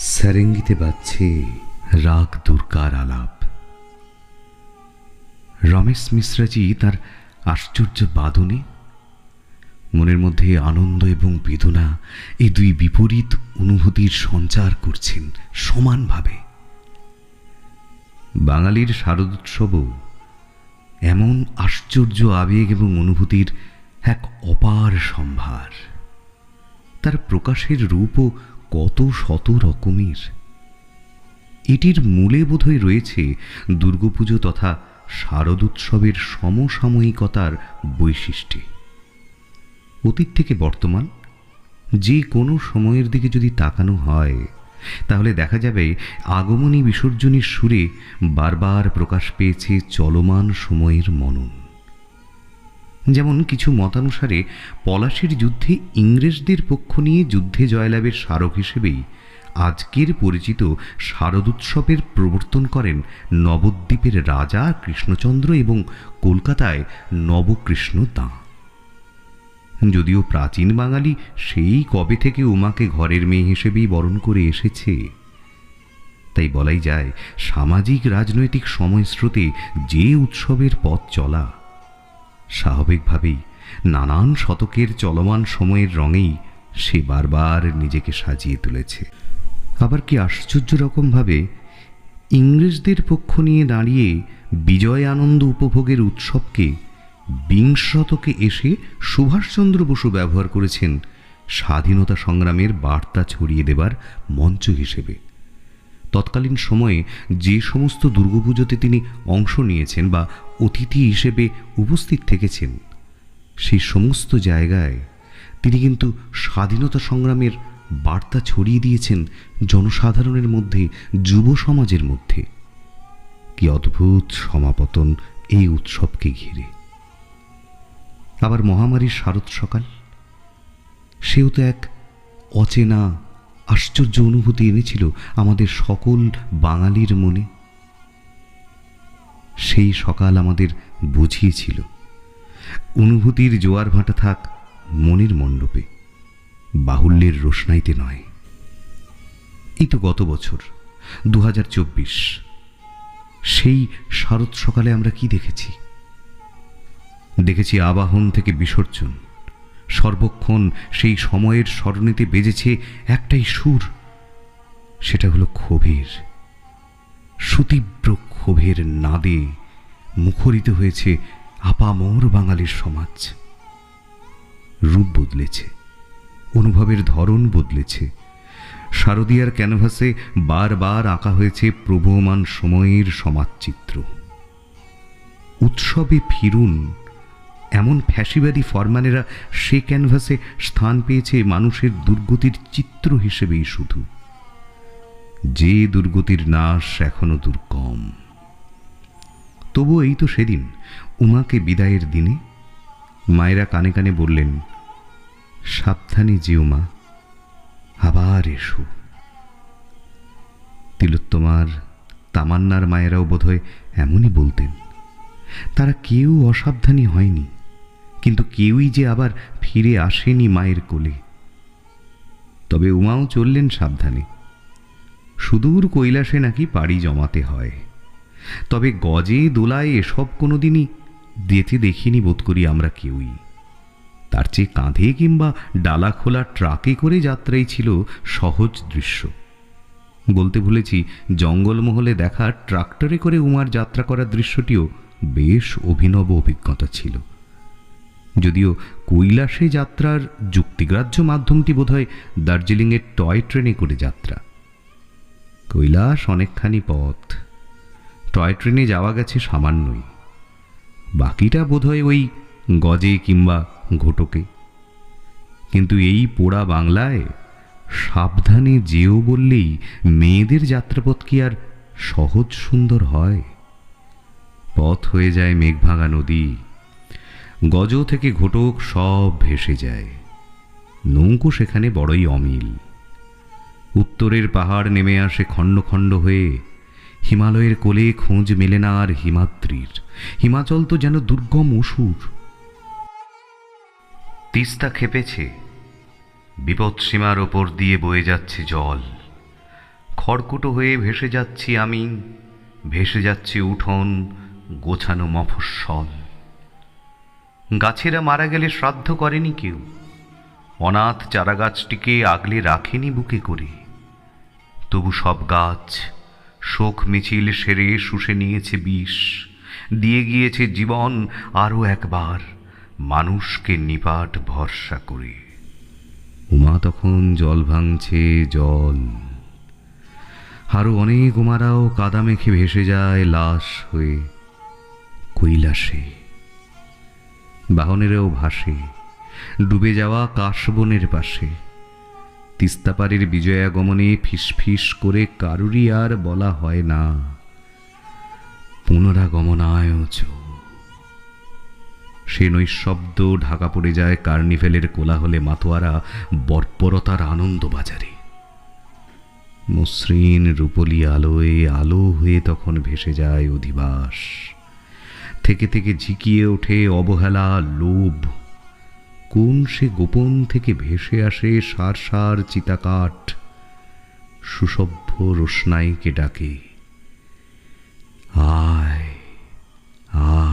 সারেঙ্গিতে বাজছে রাগ দুর্গার আলাপ। রমেশ মিশ্রাজি তার আশ্চর্য বাদনে মনের মধ্যে আনন্দ এবং বেদনা এই দুই বিপরীত অনুভূতির সঞ্চার করছেন সমানভাবে। বাঙালির শারদোৎসবও এমন আশ্চর্য আবেগ এবং অনুভূতির এক অপার সম্ভার। তার প্রকাশের রূপও কত শত রকমের। এটির মূলে বোধহয় রয়েছে দুর্গাপুজো তথা শারদোৎসবের সমসাময়িকতার বৈশিষ্ট্যে। অতীত থেকে বর্তমান যে কোনো সময়ের দিকে যদি তাকানো হয় তাহলে দেখা যাবে আগমনী বিসর্জনীর সুরে বারবার প্রকাশ পেয়েছে চলমান সময়ের মনন। যেমন কিছু মতানুসারে পলাশীর যুদ্ধে ইংরেজদের পক্ষ নিয়ে যুদ্ধে জয়লাভের স্মারক হিসেবেই আজকের পরিচিত শারদোৎসবের প্রবর্তন করেন নবদ্বীপের রাজা কৃষ্ণচন্দ্র এবং কলকাতায় নবকৃষ্ণ দাঁ। যদিও প্রাচীন বাঙালি সেই কবে থেকে উমাকে ঘরের মেয়ে হিসেবেই বরণ করে এসেছে, তাই বলাই যায় সামাজিক রাজনৈতিক সময়স্রোতে যে উৎসবের পথ চলা স্বাভাবিকভাবেই নানান শতকের চলমান সময়ের রঙেই সে বারবার নিজেকে সাজিয়ে তুলেছে। আবার কি আশ্চর্য রকমভাবে ইংরেজদের পক্ষ নিয়ে দাঁড়িয়ে বিজয় আনন্দ উপভোগের উৎসবকে বিংশ শতকে এসে সুভাষচন্দ্র বসু ব্যবহার করেছেন স্বাধীনতা সংগ্রামের বার্তা ছড়িয়ে দেবার মঞ্চ হিসেবে। তৎকালীন সময়ে যে সমস্ত দুর্গাপুজোতে তিনি অংশ নিয়েছেন বা অতিথি হিসেবে উপস্থিত থেকেছেন, সেই সমস্ত জায়গায় তিনি কিন্তু স্বাধীনতা সংগ্রামের বার্তা ছড়িয়ে দিয়েছেন জনসাধারণের মধ্যে, যুব সমাজের মধ্যে। কি অদ্ভুত সমাপতন এই উৎসবকে ঘিরে। আবার মহামারীর শারদ সকাল, সেও তো এক অচেনা আশ্চর্য অনুভূতি এনেছিল আমাদের সকল বাঙালির মনে। সেই সকাল আমাদের বুঝিয়েছিল অনুভূতির জোয়ার ভাটা থাক মনের মণ্ডপে, বাহুল্যের রোশনাইতে নয়। এই তো গত বছর 2024 সেই শারদ সকালে আমরা কি দেখেছি? দেখেছি আবাহন থেকে বিসর্জন, সর্বক্ষণ সেই সময়ের স্মরণীতে বেজেছে একটাই সুর, সেটা হলো ক্ষোভের। সুতীব্র ক্ষোভের নাদে মুখরিত হয়েছে আপামর বাঙালির সমাজ। রূপ বদলেছে, অনুভবের ধরন বদলেছে। শারদীয়ার ক্যানভাসে বারবার আঁকা হয়েছে প্রবহমান সময়ের সমাজচিত্র। উৎসবে ফিরুন এমন ফ্যাসিবাদী ফরমানেরা সে ক্যানভাসে স্থান পেয়েছে মানুষের দুর্গতির চিত্র হিসেবেই শুধু, যে দুর্গতির নাশ এখনো দুর্গম। তবু এই তো সেদিন উমাকে বিদায়ের দিনে মায়েরা কানে কানে বললেন, সাবধানে যেও মা, আবার এসো। তিলোত্তমার, তামান্নার মায়েরাও বোধহয় এমনই বলতেন। তারা কেউ অসাবধানী হয়নি, কিন্তু কেউই যে আবার ফিরে আসেনি মায়ের কোলে। তবে উমাও চললেন সাবধানে। সুদূর কৈলাসে নাকি পাড়ি জমাতে হয়, তবে গজে দোলায় এসব কোনোদিনই যেতে দেখিনি বোধ করি আমরা কেউই। তার চেয়ে কাঁধে কিংবা ডালা খোলা ট্রাকে করে যাত্রাই ছিল সহজ দৃশ্য। বলতে ভুলেছি, জঙ্গলমহলে দেখা ট্রাক্টরে করে উমার যাত্রা করার দৃশ্যটিও বেশ অভিনব অভিজ্ঞতা ছিল। যদিও কৈলাসে যাত্রার যুক্তিগ্রাহ্য মাধ্যমটি বোধহয় দার্জিলিংয়ের টয় ট্রেনে করে যাত্রা। কৈলাস অনেকখানি পথ, টয় ট্রেনে যাওয়া গেছে সামান্যই, বাকিটা বোধহয় ওই গজে কিংবা ঘোটকে। কিন্তু এই পোড়া বাংলায় সাবধানে যেও বললেই মেয়েদের যাত্রাপথ কি আর সহজ সুন্দর হয়? পথ হয়ে যায় মেঘভাঙা নদী, গজ থেকে ঘোটক সব ভেসে যায়। নৌকো সেখানে বড়ই অমিল। উত্তরের পাহাড় নেমে আসে খণ্ড খণ্ড হয়ে, হিমালয়ের কোলে খোঁজ মেলে না আর হিমাদ্রির। হিমাচল তো যেন দুর্গম অসুর। তিস্তা খেপেছে, বিপদসীমার ওপর দিয়ে বয়ে যাচ্ছে জল। খড়কুটো হয়ে ভেসে যাচ্ছি আমি, ভেসে যাচ্ছে উঠোন গোছানো মফস্বল। গাছেরা মারা গেলে শ্রাদ্ধ করেনি কেউ, অনাথ চারাগাছটিকে আগলে রাখেনি বুকে করে। তবু সব গাছ শোক মিছিল সেরে শুষে নিয়েছে বিষ, দিয়ে গিয়েছে জীবন আরও একবার মানুষকে নিপাট ভরসা করে। উমা তখন জল ভাঙছে জল, আরো অনেক উমারাও কাদা মেখে ভেসে যায় লাশ হয়ে কৈলাসে। বাহনেরাও ভাসে ডুবে যাওয়া কাশবনের পাশে। তিস্তাপাড়ের বিজয়াগমনে ফিসফিস করে কারুরই আর বলা হয় না পুনরাগমনায়চ। সে নৈশব্দ ঢাকা পড়ে যায় কার্নিভেলের কোলাহলে মাতোয়ারা বর্বরতার আনন্দ বাজারে। মসৃণ রূপলি আলোয় আলো হয়ে তখন ভেসে যায় অধিবাস। থেকে থেকে ঝিকিয়ে ওঠে অবহেলা, লোভ। কোন সে গোপন থেকে ভেসে আসে সার সার চিতাকাঠ, সুসভ্য রোশনাইকে ডাকে, আয় আয়।